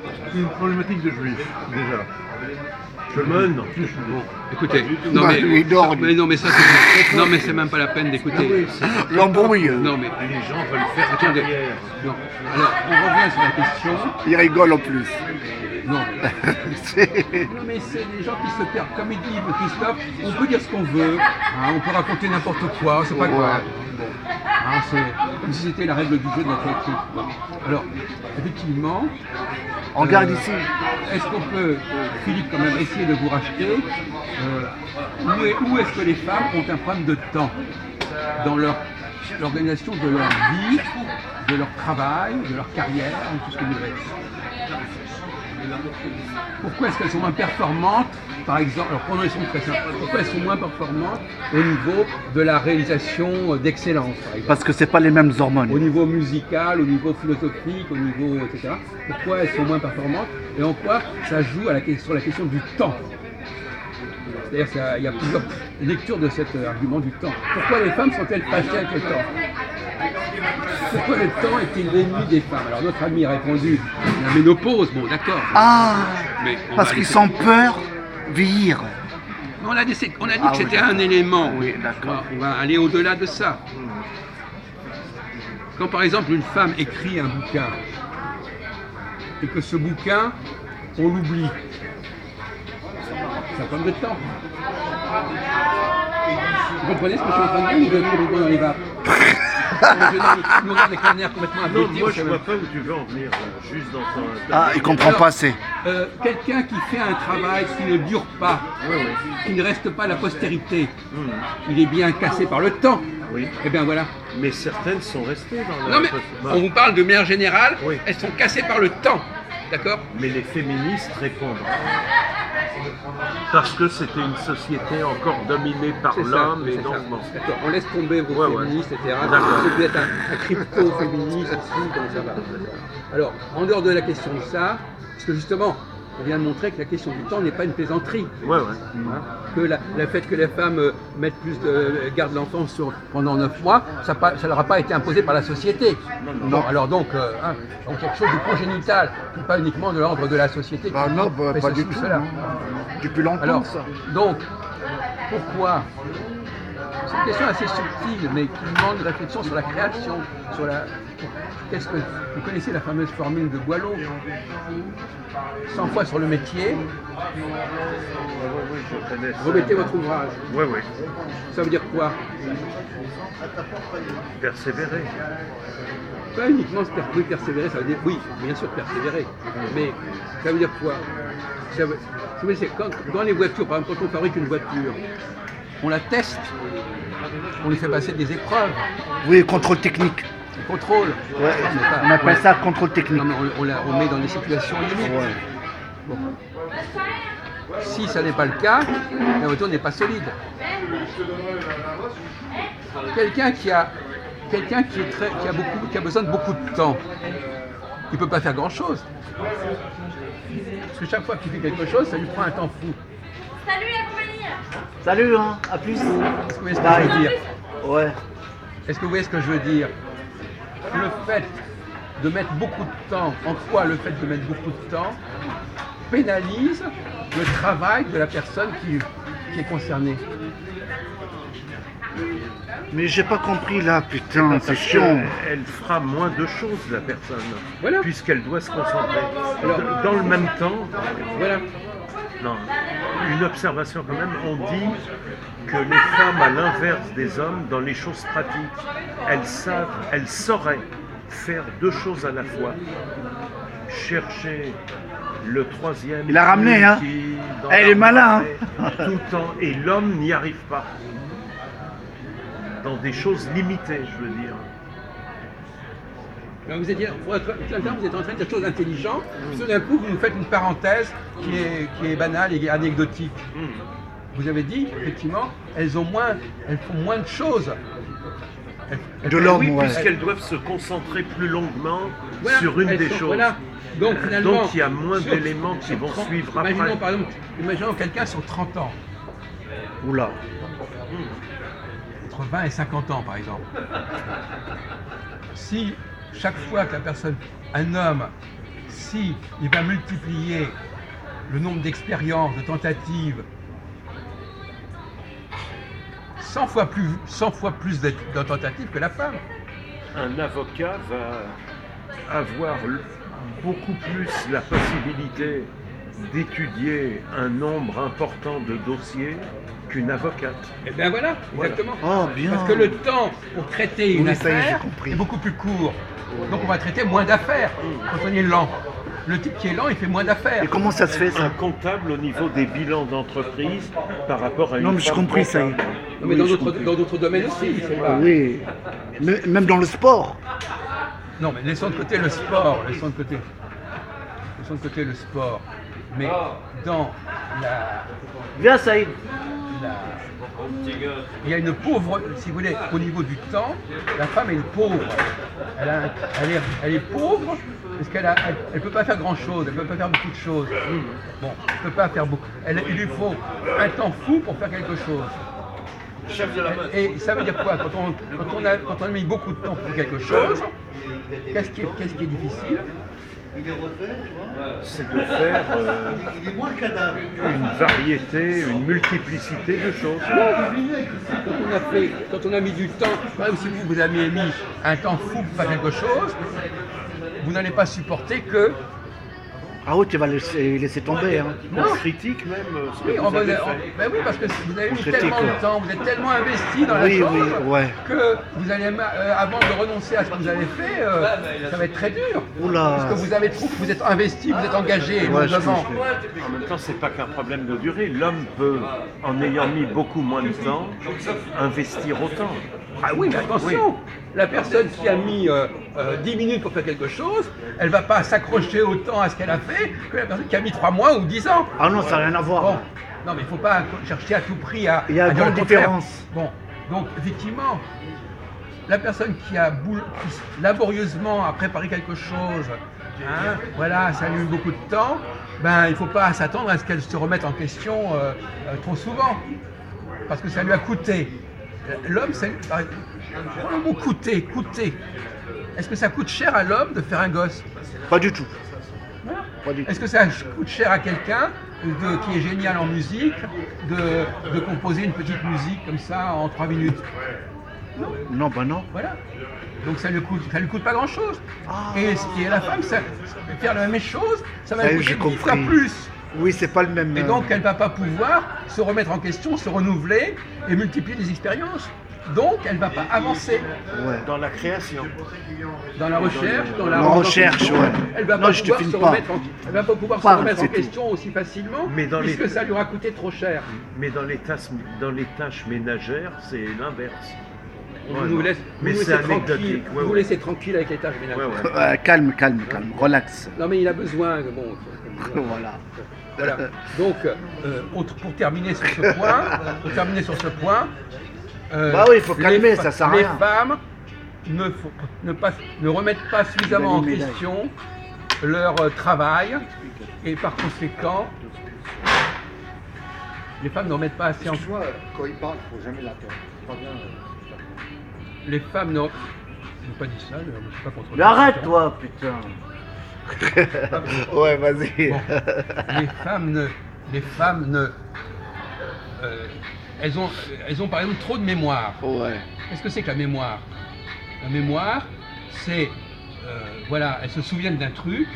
C'est une problématique de juifs, déjà. Jeune. Bon, écoutez, non Bah, mais, il dort, lui. mais non mais ça c'est, non mais c'est même pas la peine d'écouter. L'embrouille. Non mais Les gens veulent faire attendez. carrière. Non. Alors on revient sur la question. Il rigole en plus. Non. C'est- Non mais c'est des gens qui se perdent. Comme il dit Christophe, on peut dire ce qu'on veut, hein, on peut raconter n'importe quoi, c'est pas grave. Bon. Hein, c'est comme si c'était la règle du jeu de notre équipe. Bon. Alors, effectivement, On garde ici. est-ce qu'on peut, Philippe, quand même, essayer de vous racheter où est-ce que les femmes ont un problème de temps dans l'organisation de leur vie, de leur travail, de leur carrière, et tout ce qui nous reste. Pourquoi est-ce qu'elles sont moins performantes, par exemple, alors prenons les choses très simples, pourquoi elles sont moins performantes au niveau de la réalisation d'excellence, par exemple, Parce que c'est pas les mêmes au hormones. niveau musical, au niveau philosophique, au niveau, etc. Pourquoi elles sont moins performantes et en quoi ça joue sur la question du temps. C'est-à-dire qu'il y a plusieurs lectures de cet argument du temps. Pourquoi les femmes sont-elles fâchées avec le temps? Pourquoi le temps est-il l'ennemi des femmes? Alors notre ami a répondu la ménopause, bon d'accord. Ah, Mais on parce va qu'ils laisser- sont peur vieillir. On a dit Ah que c'était oui. un élément. Oui, d'accord. On va aller au-delà de ça. Quand par exemple une femme écrit un bouquin et que ce bouquin, on l'oublie, c'est un problème de temps. Vous comprenez ce que je suis en train de dire ou je rigole dans les vapes? Je nous regarde avec un air complètement Non, abruti. moi on je sait vois même- pas où tu veux en venir, là, juste dans ton... Ah, il comprend Alors, pas assez. Quelqu'un qui fait un travail qui ne dure pas, Oui, oui. qui ne reste pas à la postérité, Mhm. il est bien cassé par le temps. Oui. Et bien voilà. Mais certaines sont restées dans la... Non mais on vous parle de manière générale, Oui. elles sont cassées par le temps. D'accord? Mais les féministes répondent. Parce que c'était une société encore dominée par C'est ça, l'homme et c'est donc ça. bon. D'accord, on laisse tomber vos Ouais, ouais. féministes, etc. D'accord. Vous êtes un crypto-féministe, là-dessus, comment ça va? Alors, en dehors de la question de ça, parce que justement, on vient de montrer que la question du temps n'est pas une plaisanterie. Ouais, ouais. Hein, que le fait que les femmes gardent l'enfant pendant 9 mois, ça ne leur a pas été imposé par la société. Non, alors donc, donc quelque chose de congénital, qui n'est pas uniquement de l'ordre de la société. Bah non, bah, fait pas ceci du ou tout. cela. non. Depuis longtemps, Alors, ça. donc, pourquoi? C'est une question assez subtile, mais qui demande une réflexion sur la création, sur la... Qu'est-ce que... Vous connaissez la fameuse formule de Boileau? 100 fois sur le métier, Oui, oui, je connais ça. remettez votre ouvrage. Oui, oui. Ça veut dire quoi? Persévérer. Pas uniquement persévérer, ça veut dire, oui, bien sûr persévérer, mais ça veut dire quoi? Ça veut dire, dans les voitures, par exemple, quand on fabrique une voiture, on la teste, on lui fait passer des épreuves, Oui, contrôle technique. on contrôle. Ouais, Mais pas- on appelle ouais. ça contrôle technique. Non, mais on met dans des situations limites. Ouais. Bon. Si ça n'est pas le cas, la voiture n'est pas solide. Quelqu'un qui a besoin de beaucoup de temps, il ne peut pas faire grand chose. Parce que chaque fois qu'il fait quelque chose, ça lui prend un temps fou. Salut la compagnie. Salut, hein, à plus. Est-ce que vous voyez ce que je veux dire? Ouais. Est-ce que vous voyez ce que je veux dire? Le fait de mettre beaucoup de temps, en quoi le fait de mettre beaucoup de temps pénalise le travail de la personne qui est concernée? Mais j'ai pas compris là, putain, Parce c'est chiant. qu'elle fera moins de choses, la personne, Voilà. puisqu'elle doit se concentrer. Alors- Dans le même temps, Voilà. non, une observation quand même, on dit que les femmes, à l'inverse des hommes, dans les choses pratiques, elles sauraient faire deux choses à la fois. Chercher le troisième. Il a ramené, hein. qui, dans Elle est malin, l'armoire, tout le temps, et l'homme n'y arrive pas. Dans des choses limitées, je veux dire. Alors vous êtes en train de dire des choses intelligentes, puis tout d'un coup vous nous faites une parenthèse qui est banale et anecdotique. Vous avez dit, effectivement, elles font moins de choses. De l'homme, Oui, ouais. puisqu'elles doivent se concentrer plus longuement Voilà, sur une elles des sont- choses. Voilà. Donc finalement, Donc il y a moins sur- d'éléments qui sur vont 30 suivre après. Imaginons par exemple, quelqu'un sur 30 ans, Oula. entre 20 et 50 ans par exemple. Si chaque fois que un homme si il va multiplier le nombre d'expériences, de tentatives, 100 fois plus de tentatives que la femme. Un avocat va avoir beaucoup plus la possibilité d'étudier un nombre important de dossiers qu'une avocate. Et bien voilà, exactement. Oh, bien. Parce que le temps pour traiter une Oui, ça y est, j'ai affaire compris. est beaucoup plus court. Donc on va traiter moins d'affaires quand on est lent. Le type qui est lent, il fait moins d'affaires. Et comment ça se fait, Un ça? comptable au niveau des bilans d'entreprise par rapport à une Non, mais j'ai femme compris, ça y est. comptable. Non, mais Oui, je comprends. dans d'autres domaines aussi, c'est pas... Oui. Même dans le sport. Non, mais laissons de côté le sport, laissons de côté le sport. Mais dans Viens, Saïd. il y a une pauvre, si vous voulez, au niveau du temps, la femme est pauvre. Elle est pauvre parce qu'elle peut pas faire grand chose, elle peut pas faire beaucoup de choses. Bon, elle peut pas faire beaucoup. Il lui faut un temps fou pour faire quelque chose. Et ça veut dire quoi? Quand on a mis beaucoup de temps pour quelque chose, qu'est-ce qui est difficile? C'est de faire une variété, une multiplicité de choses. Quand on a mis du temps, même si vous avez mis un temps fou pour faire quelque chose, vous n'allez pas supporter que... Ah oui, tu vas laisser tomber. Hein. On critique même ce que Oui, vous avez fait. ben oui, parce que vous avez mis critique, tellement ouais. de temps, vous êtes tellement investi dans la Oui, chose, oui, ouais. que vous allez, avant de renoncer à ce que vous avez fait, ça va être très dur. Oula. Parce que vous êtes investi, vous êtes engagé, Ouais, je devant. En même temps, c'est pas qu'un problème de durée. L'homme peut, en ayant mis beaucoup moins de temps, investir autant. Ah oui, mais attention, la personne qui a mis 10 minutes pour faire quelque chose, elle va pas s'accrocher autant à ce qu'elle a fait que la personne qui a mis 3 mois ou 10 ans. Ah non, ça n'a rien à voir. Bon, non mais il ne faut pas chercher à tout prix à... Il y a à une dire grande le contraire. différence. Bon, donc effectivement, la personne qui a laborieusement a préparé quelque chose, hein, voilà, ça lui a eu beaucoup de temps, ben il ne faut pas s'attendre à ce qu'elle se remette en question trop souvent, parce que ça lui a coûté. L'homme, prends le mot coûter. Est-ce que ça coûte cher à l'homme de faire un gosse? Pas du tout. Pas du tout. Est-ce que ça coûte cher à quelqu'un qui est génial en musique de composer une petite musique comme ça en 3 minutes? Non, bah non. Voilà. Donc ça lui coûte pas grand chose. Et la femme, faire la même chose, ça va Ça y lui est, j'ai coûter 10 fois compris. plus. Oui, c'est pas le même. Et donc elle ne va pas pouvoir se remettre en question, se renouveler et multiplier les expériences. Donc elle ne va pas avancer Ouais. Dans la création. dans la recherche, dans la La recherche, ouais. Elle va Non, pas je te pouvoir filme se pas. remettre elle va pas pouvoir se Parle, remettre en c'est tout. question aussi facilement, Mais dans puisque les- ça lui aura coûté trop cher. Mais dans les tâches ménagères, c'est l'inverse. On Ouais, vous non. laisse, Mais vous c'est laissez tranquille, anecdotique. Ouais, vous ouais. laissez tranquille avec les tâches ménagères. Ouais, ouais. Calme, relax. Non mais il a besoin, bon. Voilà. Voilà. Donc, pour terminer sur ce point, Bah oui, il faut calmer, ça sert à les rien. femmes ne remettent pas suffisamment en Il a une médaille. question leur travail et par conséquent, les femmes ne remettent pas assez en question. Quand il parle, il ne faut jamais l'attendre. C'est pas bien. Les femmes ne. Je n'ai pas dit ça, je ne suis pas contre. Mais arrête, toi, putain. Ouais, vas-y. Bon. Les femmes ne. Elles ont par exemple trop de mémoire. Ouais. Qu'est-ce que c'est que la mémoire? La mémoire, c'est, voilà, elles se souviennent d'un truc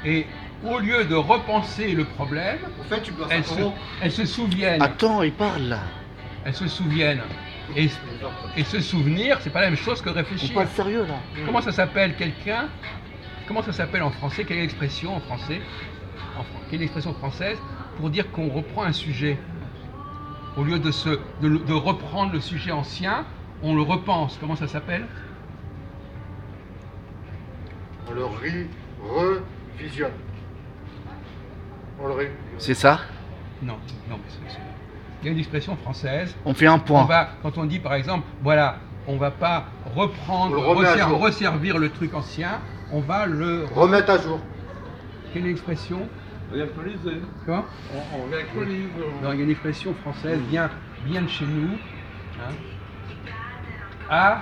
et au lieu de repenser le problème, En fait, tu peux elles se souviennent. Attends, il parle là. Elles se souviennent. Et se souvenir, c'est pas la même chose que On réfléchir. parle sérieux là. Comment ça s'appelle Comment ça s'appelle en français? Quelle est l'expression en français? Quelle est l'expression française pour dire qu'on reprend un sujet? Au lieu de reprendre le sujet ancien, on le repense. Comment ça s'appelle? On le revisionne. On le C'est ça? Non, mais il y a une expression française. On fait un point. Quand on dit par exemple, voilà, on va pas reprendre, On le remet à jour. resservir le truc ancien, on va le... remettre à jour. Quelle est l'expression? Réactualiser. Quoi? On réactualise. Non, il y a une expression française bien de chez nous. Hein.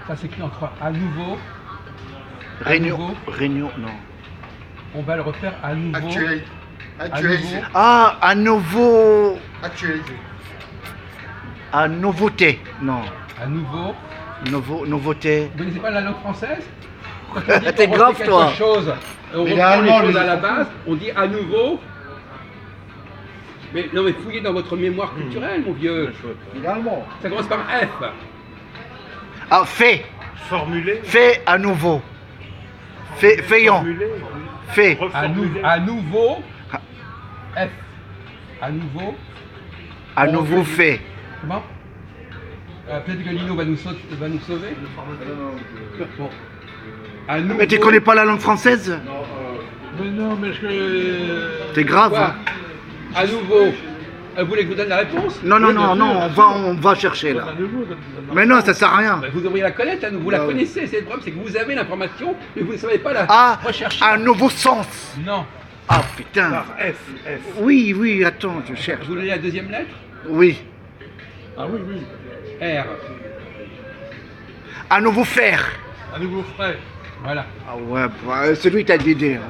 Ça s'écrit en trois. À nouveau. À Réunion. nouveau. Réunion, non. on va le refaire à nouveau. Actualiser. À Actualiser. nouveau. Ah, un nouveau. Actualiser. À nouveauté. Non. À nouveau. Nouveauté. Vous connaissez pas la langue française? Quand on dit qu'on T'es refait grave, quelque toi. chose, on Mais reprend les l'allemand, choses lui, à la il base, on dit à nouveau. Mais non, mais fouillez dans votre mémoire culturelle, mon vieux. Finalement. Ça commence par F. Ah, fait. Formuler. Fait à nouveau. Fayant. Formuler. Fait. Reformuler. À nouveau. F. À nouveau. À nouveau fait. Comment? Peut-être que Lino va nous sauver. Bon. À nouveau. Mais tu connais pas la langue française? Mais non, mais je... C'est grave. Quoi? Hein. À nouveau. Vous voulez que je vous donne la réponse? Non, non, Oui, bien non, sûr. on va chercher là. À nouveau, Mais non, ça sert à rien. Vous devriez la connaître, hein, vous la Bah oui. connaissez. C'est le problème, c'est que vous avez l'information, mais vous ne savez pas la Ah, rechercher. un nouveau sens. Non. Ah putain. Par F. Oui, oui, attends, je cherche. Vous voulez la deuxième lettre? Oui. Ah oui, oui. R. À nouveau faire. À nouveau frais. Voilà. Ah ouais, bah, c'est lui qui t'a l'idée. Hein.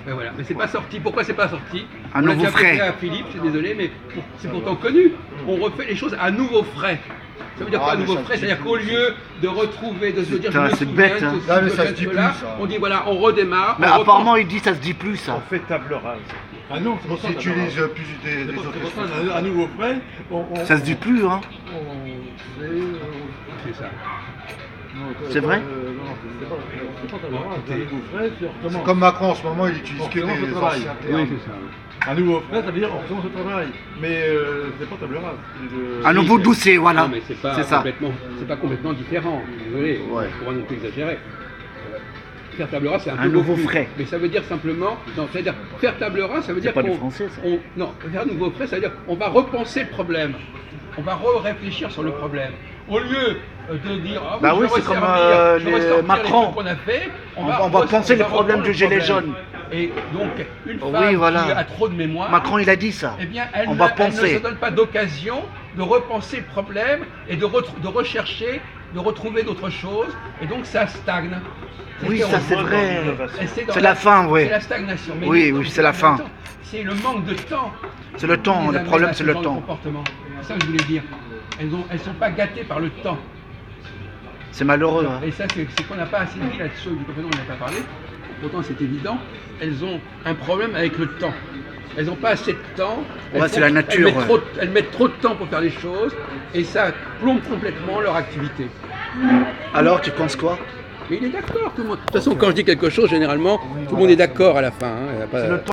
Mais voilà. Mais c'est pas sorti. Pourquoi c'est pas sorti? Un On l'a nouveau déjà posé frais. à Philippe, je suis désolé, mais c'est pourtant connu. On refait les choses à nouveau frais. Ça veut dire Ah, quoi à mais nouveau ça se frais? dit C'est-à-dire plus. qu'au lieu de retrouver, de se dire Putain, je me c'est souviens bête, de hein. ceci, Ah, mais de ça se dit cela, plus, ça. on dit voilà, on redémarre. Mais on repense. apparemment, il dit ça se dit plus ça. On fait table rase. Ah non, c'est pour ça qu'on utilise plus des autres choses. À nouveau frais, Ça se dit plus, hein. C'est ça. C'est vrai? C'est comme Macron en ce moment, il utilise que des anciens termes. Oui, c'est ça. Un nouveau frais, ça veut dire on recommence le travail. Mais c'est pas table rase. Un nouveau doucet, voilà. Non, mais c'est pas, ça. complètement différent. Désolé, Ouais. pour pas non plus exagérer. Faire table rase, c'est un Un peu nouveau beaucoup. frais. Mais ça veut dire simplement, non, c'est-à-dire faire table rase, ça veut dire pas du qu'on, français, ça. non, faire un nouveau frais, ça veut dire on va repenser le problème, on va réfléchir sur le problème. Au lieu de dire, ah, Bah je oui, vais c'est comme, resservir, je vais les ressortir Macron. les trucs qu'on a fait, On va penser les problèmes reprendre du le gilet problème. jaune. Et donc, une Oui, femme voilà. qui a trop de mémoire, Macron, il a dit ça. eh bien, On elle va ne penser. se donne pas d'occasion de repenser le problème et de rechercher, de retrouver d'autres choses, et donc ça stagne. Oui, C'est-à-dire, ça c'est on- vrai. et dans C'est la fin, oui. C'est la stagnation. Mais Oui, oui, c'est la fin. C'est le manque de temps. C'est le temps, qui les le amène problème, à c'est ce le genre de temps. comportement. C'est ça que je voulais dire. Elles sont pas gâtées par le temps. C'est malheureux. Hein. Et ça, c'est qu'on n'a pas assez dit là-dessus, du coup, on n'a pas parlé. Pourtant, c'est évident. Elles ont un problème avec le temps. Elles n'ont pas assez de temps. Ouais, c'est la nature, Elles mettent trop de temps pour faire les choses et ça plombe complètement leur activité. Alors, tu penses quoi? Mais il est d'accord, tout le monde. De toute façon, quand je dis quelque chose, généralement, tout le monde est d'accord à la fin. Hein. Il y a pas-